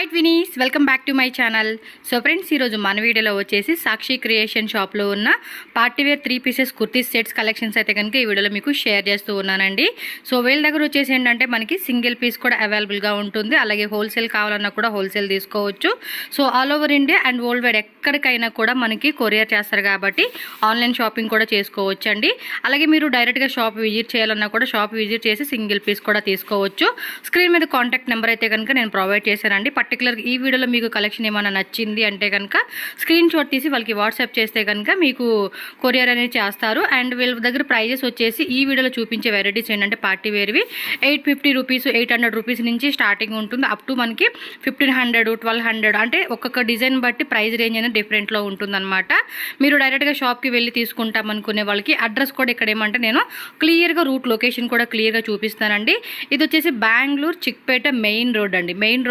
Hi twinies, welcome back to my channel. So friends, ఈరోజు మన వీడియోలో వచ్చేసి సాక్షి క్రియేషన్ షాప్లో ఉన్న partywear 3 pieces kurtis sets collections అయితే కనుక ఈ వీడియోలో మీకు షేర్ చేస్తూ ఉన్నానండి. సో వీళ్ళ దగ్గర వచ్చేసి ఏంటంటే మనకి సింగిల్ పీస్ కూడా అవైలబుల్గా ఉంటుంది, అలాగే హోల్సేల్ కావాలన్నా కూడా హోల్సేల్ తీసుకోవచ్చు. So all over India and world wide ఎక్కడికైనా కూడా మనకి కొరియర్ చేస్తారు కాబట్టి ఆన్లైన్ షాపింగ్ కూడా చేసుకోవచ్చు అండి. అలాగే మీరు డైరెక్ట్గా షాప్ విజిట్ చేయాలన్నా కూడా షాప్ విజిట్ చేసి సింగిల్ పీస్ కూడా తీసుకోవచ్చు. స్క్రీన్ మీద కాంటాక్ట్ నెంబర్ అయితే కనుక నేను ప్రొవైడ్ చేశానండి. పర్టికులర్గా ఈ వీడియోలో మీకు కలెక్షన్ ఏమైనా నచ్చింది అంటే కనుక స్క్రీన్ షాట్ తీసి వాళ్ళకి వాట్సాప్ చేస్తే కనుక మీకు కొరియర్ అనేది చేస్తారు. అండ్ వీళ్ళ దగ్గర ప్రైజెస్ వచ్చేసి ఈ వీడియోలో చూపించే వెరైటీస్ ఏంటంటే పార్టీ వేర్వి 850 రూపీస్ 800 రూపీస్ నుంచి స్టార్టింగ్ ఉంటుంది, అప్ టు మనకి 1500 1200 అంటే ఒక్కొక్క డిజైన్ బట్టి ప్రైస్ రేంజ్ అనేది డిఫరెంట్లో ఉంటుందన్నమాట. మీరు డైరెక్ట్గా షాప్కి వెళ్ళి తీసుకుంటాం అనుకునే వాళ్ళకి అడ్రస్ కూడా ఇక్కడ ఏమంటే నేను క్లియర్గా రూట్ లొకేషన్ కూడా క్లియర్గా చూపిస్తానండి. ఇది వచ్చేసి బెంగళూరు చిక్పేట మెయిన్ రోడ్ అండి. Main road